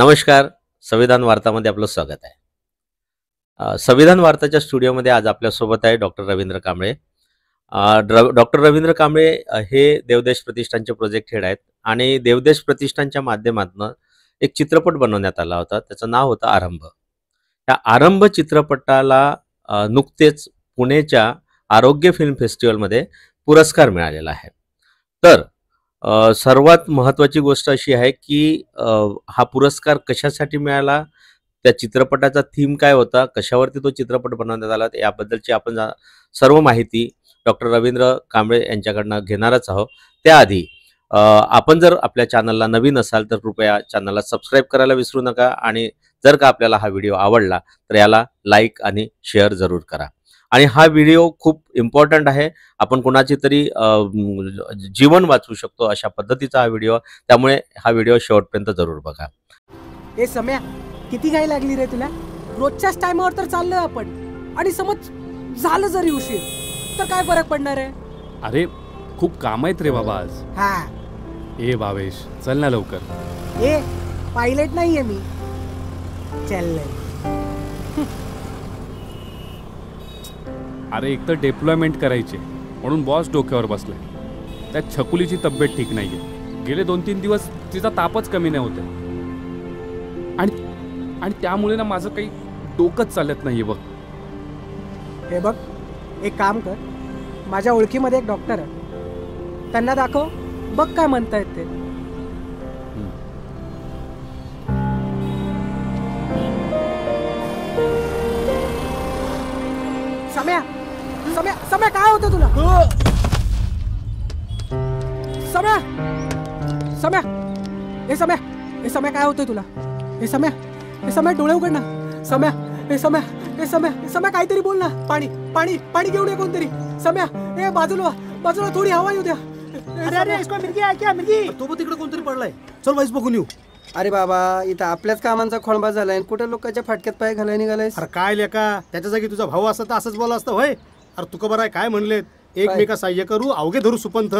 नमस्कार. संविधान वार्तामध्ये आपलं स्वागत आहे. संविधान वार्ताच्या स्टुडिओमध्ये आज आपल्यासोबत आहे डॉक्टर रवींद्र कांबळे. डॉक्टर रवींद्र कांबळे हे देवदेश प्रतिष्ठानचे प्रोजेक्ट हेड आहेत आणि देवदेश प्रतिष्ठानच्या माध्यमातून एक चित्रपट बनवण्यात आला होता. त्याचं नाव होतं आरंभ. त्या आरंभ चित्रपटाला नुकतेच पुण्याच्या आरोग्य फिल्म फेस्टिवलमध्ये पुरस्कार मिळालेला आहे. तर सर्वात महत्त्वाची गोष्ट अशी आहे की हा पुरस्कार कशासाठी मिळाला, त्या चित्रपटाचा थीम काय होता, कशावरती तो चित्रपट बनवण्यात आला, याबद्दलची आपण सर्व माहिती डॉक्टर रवींद्र कांबळे यांच्याकडनं घेणारच आहोत. त्याआधी आपण जर आपल्या चॅनलला नवीन असाल तर कृपया चॅनलला सबस्क्राईब करायला विसरू नका आणि जर का आपल्याला हा व्हिडिओ आवडला तर याला लाईक आणि शेअर जरूर करा. आणि हा व्हिडिओ खूप इम्पॉर्टंट आहे. आपण कोणाची तरी जीवन वाचवू शकतो अशा पद्धतीचा हा व्हिडिओ, त्यामुळे हा व्हिडिओ शेवटपर्यंत जरूर बघा. हे सम्या, किती घाई लागली रे तुला? रोजच्याच टाइमावर तर चाललोय आपण, आणि समज झालं जरी उशीर तर काय फरक पडणार आहे? अरे खूप काम आहेत रे बाबा आज. हा, ए भावेश, चल ना लवकर. ए पायलट नाहीये मी, चाललंय. अरे एक तर डिप्लॉयमेंट करायचे म्हणून बॉस डोक्यावर बसलाय. त्यात छकुलीची तब्येत ठीक नाहीये. गेले 2-3 दिवस तिचा तापच कमी नाही होते आणि त्यामुळे ना माझं काही डोकंच चालत नाहीये बघ. हे बघ, एक काम कर, माझ्या ओळखीमध्ये एक डॉक्टर आहे, त्यांना दाखव, बघ काय म्हणतायत ते. सम्या, सम्या, सम्या काय होतं तुला? सम्या, सम्या, हे सम्या, हे सम्या काय होतंय तुला? हे सम्या, हे सम्या डोळे उघड ना. सम्या, हे सम्या, हे सम्या, हे सम्या काहीतरी बोल ना. पाणी पाणी पाणी घेऊन ये कोणतरी. सम्या, हे बाजूला बाजूला थोडी हवा येऊ द्या. अरे इसको मिर्गी आहे क्या? मिर्गी तो तिकडे कोणतरी पडलाय. चल वाईस बघून येऊ. अरे बाबा, इथं आपल्याच कामांचा खोळंबा झालाय, कुठे लोकांच्या फाटक्यात पाय घालाय निघालायस? अरे काय लेका, त्याच्या जागी तुझा भाऊ असता तर असंच बोला असतं होय. अरे तुका बरं आहे काय म्हणलेत, एकमेका सहाय्य करू अवघे धरू सुपंथ.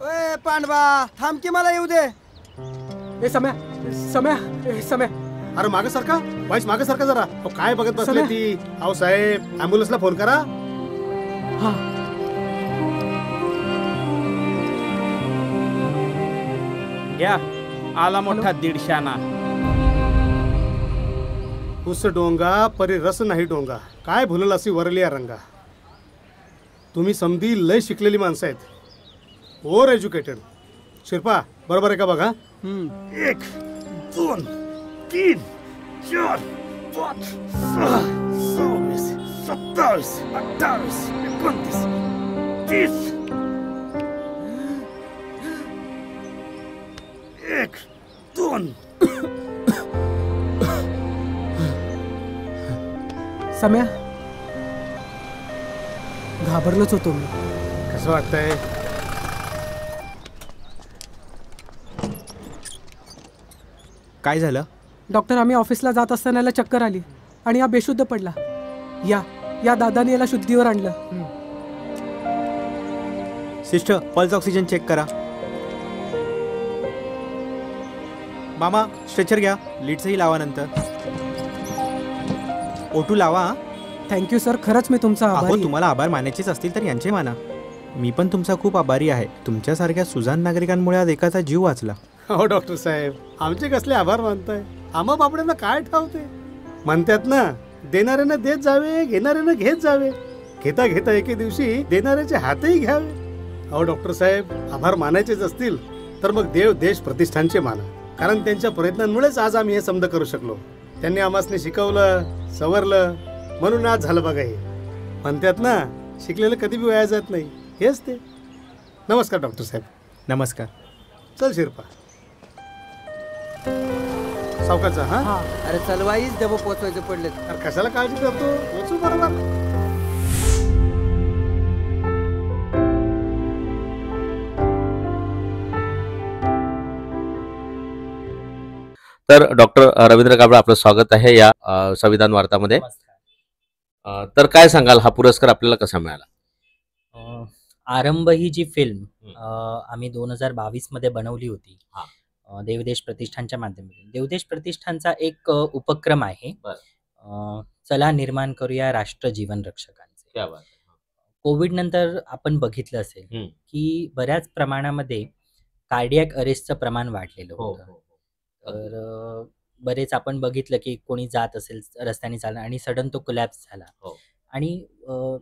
ओए पांडवा, थांब की मला येऊ दे. हे सम्या, सम्या, हे सम्या. अरे मागे सारखा, वाईस मागे सारखा जरा. काय बघत बसले ती? अहो साहेब, ॲम्ब्युलन्सला फोन करा. हा, घ्या, आला मोठा 150 आणा. उस डोंगा परी रस नाही डोंगा, काय भुलल अशी वरली या रंगा. तुम्ही समधी लय शिकलेली माणसं आहेत, ओव्हर एज्युकेटेड. शिरपा बरोबर आहे का बघा? 1 2 3 4 5 6 27 28 29 30 1 2. सम्या, घाबरलोच होतो मी. कसं वाटतंय? काय झालं? डॉक्टर, आम्ही ऑफिसला जात असताना याला चक्कर आली आणि हा बेशुद्ध पडला. या दादाने याला शुद्धीवर आणलं. सिस्टर, पल्स ऑक्सिजन चेक करा. मामा, स्ट्रेचर घ्या, लीड्सही लावा, नंतर O2 लावा. थँक्यू सर, खरंच मी तुमचा आभारी आहे. तुम्हाला आभार मानायचेच असतील तर यांचे माना. मी पण तुमचा खूप आभारी आहे. तुमच्यासारख्या सुजाण नागरिकांमुळे आज एकाचा जीव वाचला. हो डॉक्टर साहेब, आमचे कसले आभार मानताय? आम्हा बापड्यांना काय ठावते? म्हणतात ना, देणाऱ्यानं देत जावे, घेणाऱ्यानं घेत जावे, घेता घेता एके दिवशी देणाऱ्याचे हातही घ्यावे. अहो डॉक्टर साहेब, आभार मानायचेच असतील तर मग देव देश प्रतिष्ठानचे माना, कारण त्यांच्या प्रयत्नांमुळेच आज आम्ही हे समज करू शकलो. त्यांनी आम्हासने शिकवलं, सवरलं, म्हणून आज झालं बघा हे. म्हणतात ना, शिकलेलं कधी बी वाया जात नाही, हेच ते. नमस्कार डॉक्टर साहेब. नमस्कार. चल शिरपा, सावकाचा. हा, अरे चलवाईच डबं पोचवायचं पडलेत. अरे कशाला काळजी करतो, पोचू बरोबर. तर डॉक्टर रवींद्र कांबळे, आपलं स्वागत आहे या संविधान वार्तामध्ये. तर काय सांगाल, हा पुरस्कार आपल्याला कसा मिळाला? आरंभ ही जी फिल्म आम्ही 2022 मध्ये बनवली होती, देवदेश प्रतिष्ठानच्या माध्यमातून. देवदेश प्रतिष्ठानचा एक उपक्रम आहे. बरं. चला निर्माण करूया राष्ट्र जीवन रक्षकांचे. क्या बात आहे. कोविड नंतर आपण बघितलं असेल हं. की बऱ्याच प्रमाणामध्ये कार्डियक अरेस्टचं प्रमाण वाढलेलं हो, होतं. हो, हो. तर बरेच आपण बघितलं की कोणी जात असेल रस्त्याने चालणं आणि सडन तो कोलॅप्स झाला. हो. आणि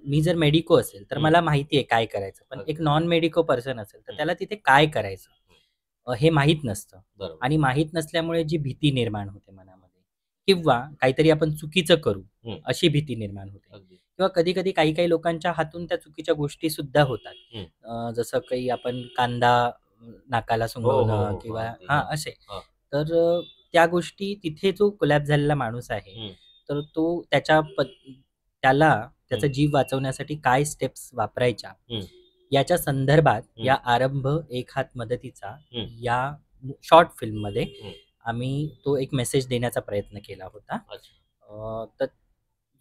मी जर मेडिको असेल तर हं. मला माहिती आहे काय करायचं. पण अगदी. एक नॉन मेडिको पर्सन असेल तर हं. त्याला तिथे काय करायचं हे माहीत नसतं. बरोबर. आणि माहीत नसल्यामुळे जी भीती निर्माण होते मनामध्ये किंवा काहीतरी आपण चुकीचं करू हं. अशी भीती निर्माण होते. अगदी. किंवा कधी-कधी काही लोकांच्या हातून त्या चुकीच्या गोष्टी सुद्धा होतात. हं. जसं काही आपण कांदा नाकाला हो, हो, सुंगवणं हो. किंवा अगदी. हां, हां. असे. हां. तर त्या गोष्टी तिथे जो कोलॅप्स झालेला माणूस आहे, हं. तर तो त्याला त्याचा हं. जीव वाचवण्यासाठी काय स्टेप्स वापरायच्या हं. याच्या संदर्भात हं. या आरंभ एक हात मदतीचा हं. या शॉर्ट फिल्ममध्ये हं. आम्ही तो एक मेसेज देण्याचा प्रयत्न केला होता. अच्छा. तर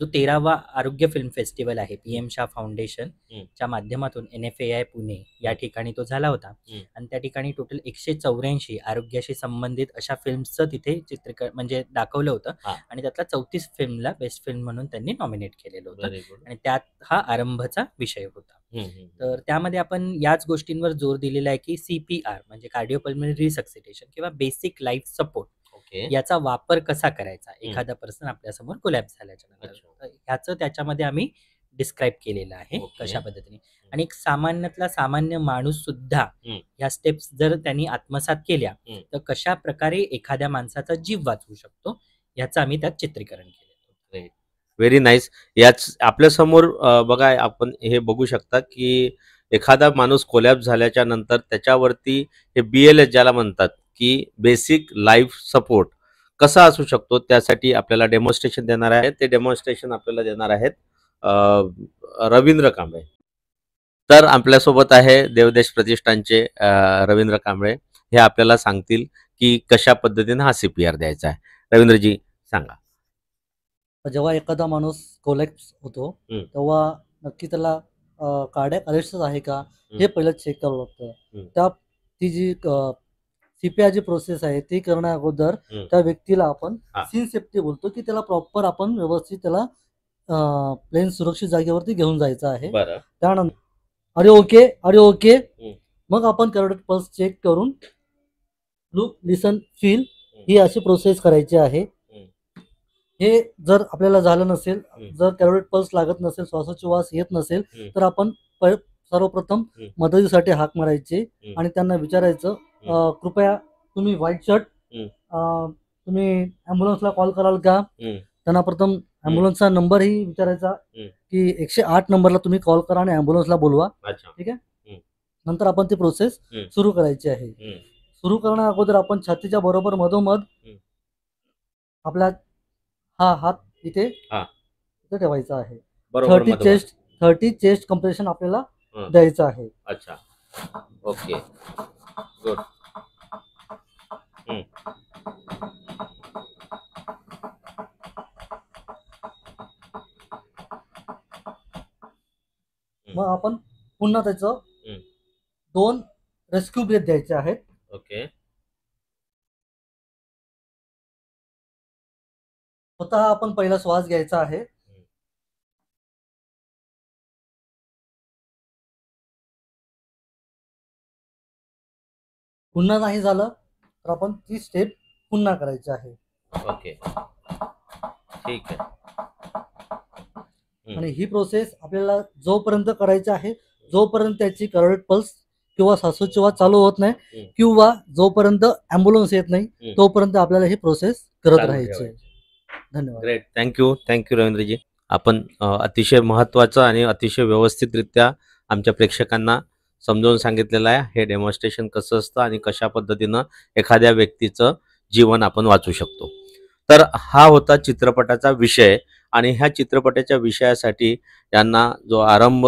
जो 13वा आरोग्य फिल्म फेस्टिवल आहे पी.एम. शाह फाउंडेशन हं. च्या माध्यमातून NFAI पुणे या ठिकाणी तो झाला होता. हं. आणि त्या ठिकाणी टोटल 184 आरोग्याशी संबंधित अशा फिल्म्सचं तिथे चित्रीकरण म्हणजे दाखवलं होतं. हां. आणि त्यातल्या 34 फिल्मला बेस्ट फिल्म म्हणून त्यांनी नॉमिनेट केलेलं होतं. Very good. आणि त्यात हा आरंभचा विषय होता. हं, हं. तर त्यामध्ये आपण याच गोष्टींवर जोर दिलेला आहे की CPR म्हणजे कार्डिओपल्मनरी रिसक्सिटेशन किंवा बेसिक लाईफ सपोर्ट ओके. याचा वापर कसा करायचा हं. एखादा पर्सन आपल्यासमोर कोलॅप्स झाल्याच्या नंतर. अच्छा. तर ह्याचं त्याच्यामध्ये आम्ही डिस्क्राईब केलेलं आहे ओके. कशा पद्धतीने. आणि एक सामान्यातला सामान्य माणूस सुद्धा हं. ह्या स्टेप्स जर त्यांनी आत्मसात केल्या हं. तर कशा प्रकारे एखाद्या माणसाचा जीव वाचवू शकतो याचं आम्ही त्यात चित्रीकरण केलं. ग्रेट. Very nice. याच आपल्यासमोर बघा आपण हे बघू शकता की एखादा माणूस कोलॅप्स झाल्याच्या नंतर त्याच्यावरती हे BLS ज्याला म्हणतात की बेसिक लाईफ सपोर्ट कसा असू शकतो त्यासाठी आपल्याला डेमॉन्स्ट्रेशन देणार आहेत. ते डेमॉन्स्ट्रेशन आपल्याला देणार आहेत रवींद्र कांबळे. तर आपल्यासोबत आहे देवदेश प्रतिष्ठानचे रवींद्र कांबळे. हे आपल्याला सांगतील की कशा पद्धतीने हा CPR द्यायचा आहे. रवींद्रजी सांगा. जेव्हा एखादा माणूस कोलॅप्स होतो हं. तेव्हा नक्की त्याला कार्डियक अरेस्टच आहे का हे पहिलं चेक करावं हं. लागतं. ती जी CPR जी प्रोसेस आहे ती करण्या अगोदर हं. त्या व्यक्तीला आपण हां. सीन सेफ्टी बोलतो की त्याला प्रॉपर आपण व्यवस्थित त्याला प्लेन सुरक्षित जागेवरती घेऊन जायचं आहे. बरं. त्यानंतर अरे ओके हं. मग आपण कार्डियक पल्स चेक करून लुक लिसन फील ही अशी प्रोसेस करायची आहे. हं. हे जर आपल्याला झालं नसेल, हं. जर कार्डियक पल्स लागत नसेल, श्वासाची वास येत नसेल हं. तर आपण सर्वप्रथम हं. मदतीसाठी हाक मारायची हं. आणि त्यांना विचारायचं कृपया तुम्ही व्हाईट शर्ट हं. तुम्ही ॲम्ब्युलन्सला कॉल कराल का? हं. त्यांना प्रथम ॲम्ब्युलन्सचा नंबरही विचारायचा हं. की 108 नंबरला तुम्ही कॉल करा आणि ॲम्ब्युलन्सला बोलवा. अच्छा. ठीक आहे. हं. नंतर आपण ती प्रोसेस हं. सुरू करायची आहे. हं. सुरू करण्या अगोदर आपण छातीच्या बरोबर मधोमध हं. आपला हा हात इथे हां. इथे ठेवायचा आहे. बरोबर 30 मधोमध. चेस्ट कम्प्रेशन आपल्याला हं. द्यायचं आहे. अच्छा. ओके. गुड. हं. मग आपण पुन्हा त्याचं हं. 2 रेस्क्यू ब्रेथ द्यायचे आहेत. ओके. स्वतः आपण पहिला श्वास घ्यायचा आहे. पुन्हा नाही झालं तर आपण ती स्टेप पुन्हा करायची आहे. ओके. ठीक आहे. हं. आणि ही प्रोसेस आपल्याला जोपर्यंत करायची आहे जोपर्यंत त्याची कार्डियक पल्स किंवा श्वासोच्छवास चालू होत नाही हं. किंवा जोपर्यंत ॲम्ब्युलन्स येत नाही हं. तोपर्यंत आपल्याला ही प्रोसेस करत चालू राहायची. ठेवायची. धन्यवाद. ग्रेट. थँक्यू रवींद्रजी. आपण अतिशय महत्त्वाचं आणि अतिशय व्यवस्थितरित्या आमच्या प्रेक्षकांना समजावून सांगितलेलं आहे हे डेमॉन्स्ट्रेशन कसं असतं आणि कशा पद्धतीनं एखाद्या व्यक्तीचं जीवन आपण वाचू शकतो. तर हा होता चित्रपटाचा विषय आणि ह्या चित्रपटाच्या विषयासाठी यांना जो आरंभ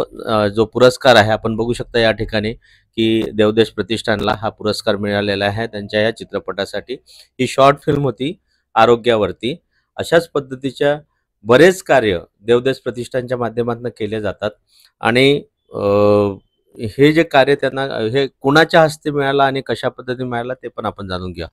जो पुरस्कार आहे आपण बघू शकता या ठिकाणी की देवदेश प्रतिष्ठानला हा पुरस्कार मिळालेला आहे त्यांच्या या चित्रपटासाठी. ही शॉर्ट फिल्म होती आरोग्यावरती. अशाच पद्धतीच्या बरेच कार्य देवदेश प्रतिष्ठानच्या माध्यमातून केले जातात आणि हे जे कार्य त्यांना हे कुणाच्या हस्ते मिळालं आणि कशा पद्धतीने मिळाला ते पण आपण जाणून घेऊया.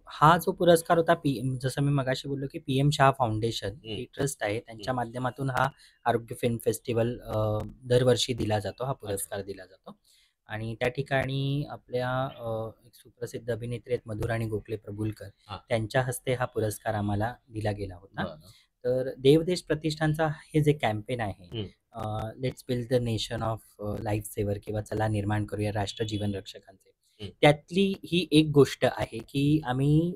हा जो पुरस्कार होता जसं मी मगाशी बोललो की पी.एम. शाह फाउंडेशन ही ट्रस्ट आहे. त्यांच्या माध्यमातून हा आरोग्य फिल्म फेस्टिवल दरवर्षी दिला जातो. हा पुरस्कार दिला जातो आणि त्या ठिकाणी आपल्या एक सुप्रसिद्ध अभिनेत्री आहेत मधुराणी गोखले प्रभुलकर, हां. त्यांच्या हस्ते हा पुरस्कार आम्हाला दिला गेला होता. बरं. तर देवदेश प्रतिष्ठानचा हे जे कॅम्पेन आहे, हं. Let's build the nation of life saver किंवा चला निर्माण करूया राष्ट्र जीवन रक्षकांचे. हं. त्यातली ही एक गोष्ट आहे की आम्ही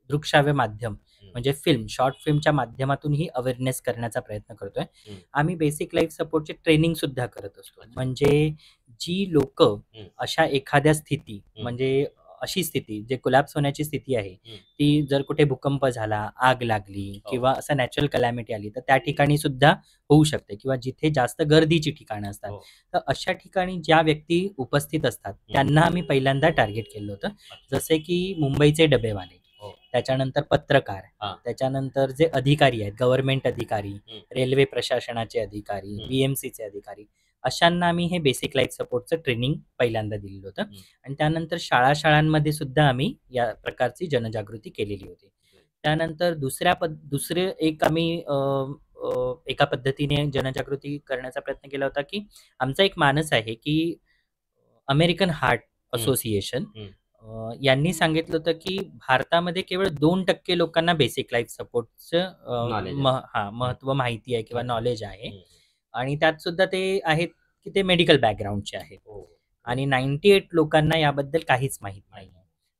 दृकश्राव्य माध्यम म्हणजे फिल्म, शॉर्ट फिल्मच्या माध्यमातून ही अवेअरनेस करण्याचा प्रयत्न करतोय. हं. आम्ही बेसिक लाईफ सपोर्टची ट्रेनिंग सुद्धा करत असतो. अच्छा. म्हणजे जी लोकं हं. अशा एखाद्या स्थिती म्हणजे अशी स्थिती जे कोलॅप्स होण्याची स्थिती आहे, हं. ती जर कुठे भूकंप झाला, आग लागली हो. किंवा असं नॅचरल कलॅमिटी आली, तर त्या ठिकाणी सुद्धा होऊ शकते किंवा जिथे जास्त गर्दीची ठिकाणं असतात. हो. तर अशा ठिकाणी ज्या व्यक्ती उपस्थित असतात त्यांना आम्ही पहिल्यांदा टार्गेट केलं होतं. जसे की मुंबईचे डबेवाले, हो. त्याच्यानंतर पत्रकार, हां. त्याच्यानंतर जे अधिकारी आहेत, गव्हर्नमेंट अधिकारी, हं. रेल्वे प्रशासनाचे अधिकारी, हं. BMCचे अधिकारी, अशांना आम्ही हे बेसिक लाईफ सपोर्टचं ट्रेनिंग पहिल्यांदा दिलेलं होतं. हं. आणि त्यानंतर शाळांमध्ये सुद्धा आम्ही या प्रकारची जनजागृती केलेली होती. त्यानंतर दुसरे एक आम्ही एका पद्धतीने जनजागृती करण्याचा प्रयत्न केला होता की आमचा एक मानस आहे की अमेरिकन हार्ट असोसिएशन हं. यांनी सांगितलं होतं की भारतामध्ये केवळ 2% लोकांना बेसिक लाईफ सपोर्टचं Knowledge आहे. महत्त्व माहिती आहे किंवा अच्छा. नॉलेज आहे. हं. आणि त्यात सुद्धा ते आहेत की ते मेडिकल बॅकग्राऊंडचे आहेत हो. आणि 98 लोकांना याबद्दल काहीच माहीत नाही.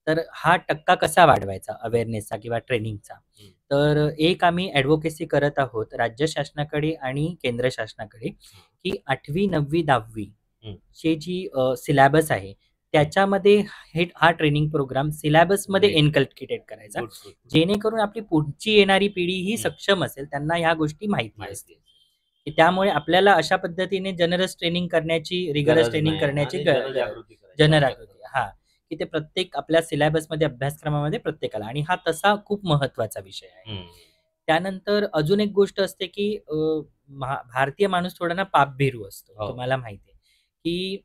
तर हा टक्का कसा वाढवायचा अवेअरनेसचा किंवा ट्रेनिंगचा? हं. तर एक आम्ही ॲडव्होकेसी करत आहोत राज्य शासनाकडे आणि केंद्र शासनाकडे की 8वी, 9वी, 10वी हं. ची जी सिलॅबस आहे त्याच्यामध्ये हा ट्रेनिंग प्रोग्राम सिलॅबसमध्ये Great. इन्कल्केटेड करायचा, Good, good. जेणेकरून आपली पुढची येणारी पिढी ही हं. सक्षम असेल, त्यांना ह्या गोष्टी माहिती माहिती असतील. की त्यामुळे आपल्याला अशा पद्धतीने जनरस ट्रेनिंग करण्याची, रिगरस गरज ट्रेनिंग नाही करण्याची आणि जनजागृती करायची जनजागृती आवश्यकता. हां, की ते प्रत्येक आपल्या सिलॅबसमध्ये अभ्यासक्रमामध्ये प्रत्येकाला आणि हा तसा खूप महत्त्वाचा विषय आहे. हं. त्यानंतर अजून एक गोष्ट असते की भारतीय माणूस थोडा ना पापभीरू असतो. हो. तुम्हाला माहिती आहे की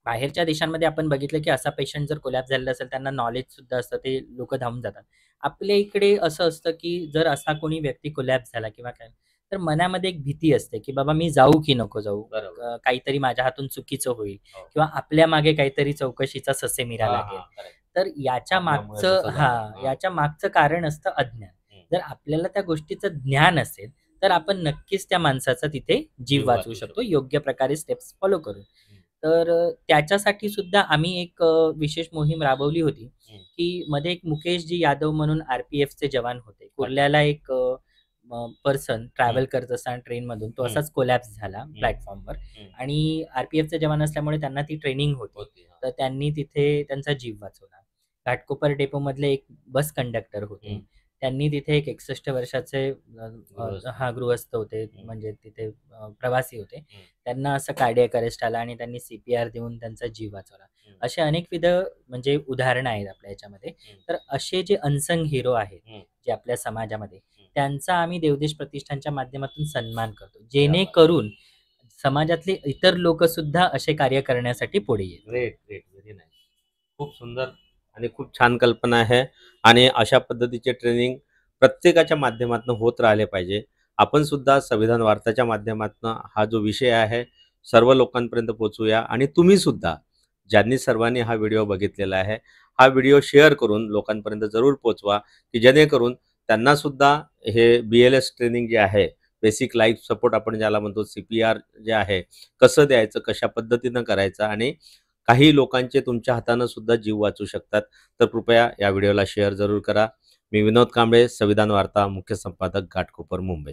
बाहेरच्या देशांमध्ये आपण बघितलं की असा पेशंट जर कोलॅप्स झालेला असेल त्यांना नॉलेज सुद्धा असतं, ते लोकं धावून जातात. आपल्या इकडे असं असतं की जर असा कोणी व्यक्ती कोलॅप्स झाला किंवा काय, तर मनामध्ये एक भीती असते की बाबा मी जाऊ की नको जाऊ? बरोबर. काहीतरी माझ्या हातून चुकीचं होईल हो. किंवा आपल्या मागे काहीतरी चौकशीचा ससेमिरा हां, लागेल. हां. correct. तर याच्या आपल्यामुळे मागचं तसं झालं. हां. याच्या मागचं कारण असतं अज्ञान. हं. जर आपल्याला त्या गोष्टीचं ज्ञान असेल, तर आपण नक्कीच त्या माणसाचा तिथे जीव जीव वाचवू वाचवू शकतो, शकतो. योग्य प्रकारे स्टेप्स फॉलो करून. हं. तर त्याच्यासाठी सुद्धा आम्ही एक विशेष मोहीम राबवली होती, हं. की मध्ये एक मुकेशजी यादव म्हणून RPFचे जवान होते. कुर्ल्याला एक पर्सन ट्रॅव्हल करत असताना ट्रेनमधून तो हं. असाच कोलॅप्स झाला प्लॅटफॉर्मवर हं. आणि RPFचे जवान असल्यामुळे त्यांना ती ट्रेनिंग होती. होती. हां. तर त्यांनी तिथे त्यांचा जीव वाचवला. घाटकोपर डेपोमधले एक बस कंडक्टर होते. हं. त्यांनी तिथे एक 61 वर्षाचे गृहस्थ. गृहस्थ होते, हं. म्हणजे तिथे प्रवासी होते. हं. त्यांना असं कार्डियाक अरेस्ट आला आणि त्यांनी CPR देऊन त्यांचा जीव वाचवला. हं. असे अनेकविध म्हणजे उदाहरणं आहेत आपल्या ह्याच्यामध्ये. हं. तर असे जे अनसंग हिरो आहेत, हं. जे आपल्या समाजामध्ये, हं. त्यांचा आम्ही देवदेश प्रतिष्ठानच्या माध्यमातून सन्मान करतो. जेणेकरून समाजातले इतर लोकंसुद्धा असे कार्य करण्यासाठी पुढे येतील. Great, great. Very nice. खूप सुंदर आणि खूप छान कल्पना आहे आणि अशा पद्धतीचे ट्रेनिंग प्रत्येकाच्या माध्यमातून होत राहिले पाहिजे. आपण सुद्धा संविधान वार्ताच्या माध्यमातून हा जो विषय आहे सर्व लोकांपर्यंत पोहोचवूया आणि तुम्ही सुद्धा ज्यांनी सर्वांनी हा व्हिडिओ बघितलेला आहे, हा व्हिडिओ शेअर करून लोकांपर्यंत जरूर पोहोचवा, की जेणेकरून त्यांना सुद्धा हे BLS ट्रेनिंग जे आहे, बेसिक लाईफ सपोर्ट आपण ज्याला म्हणतो, CPR जे आहे, कसं द्यायचं, कशा पद्धतीनं करायचं आणि काही लोकांचे तुमच्या हातानं सुद्धा जीव वाचू शकतात. तर कृपया या व्हिडिओला शेअर जरूर करा. मी विनोद कांबळे, संविधान वार्ता, मुख्य संपादक, घाटकोपर, मुंबई.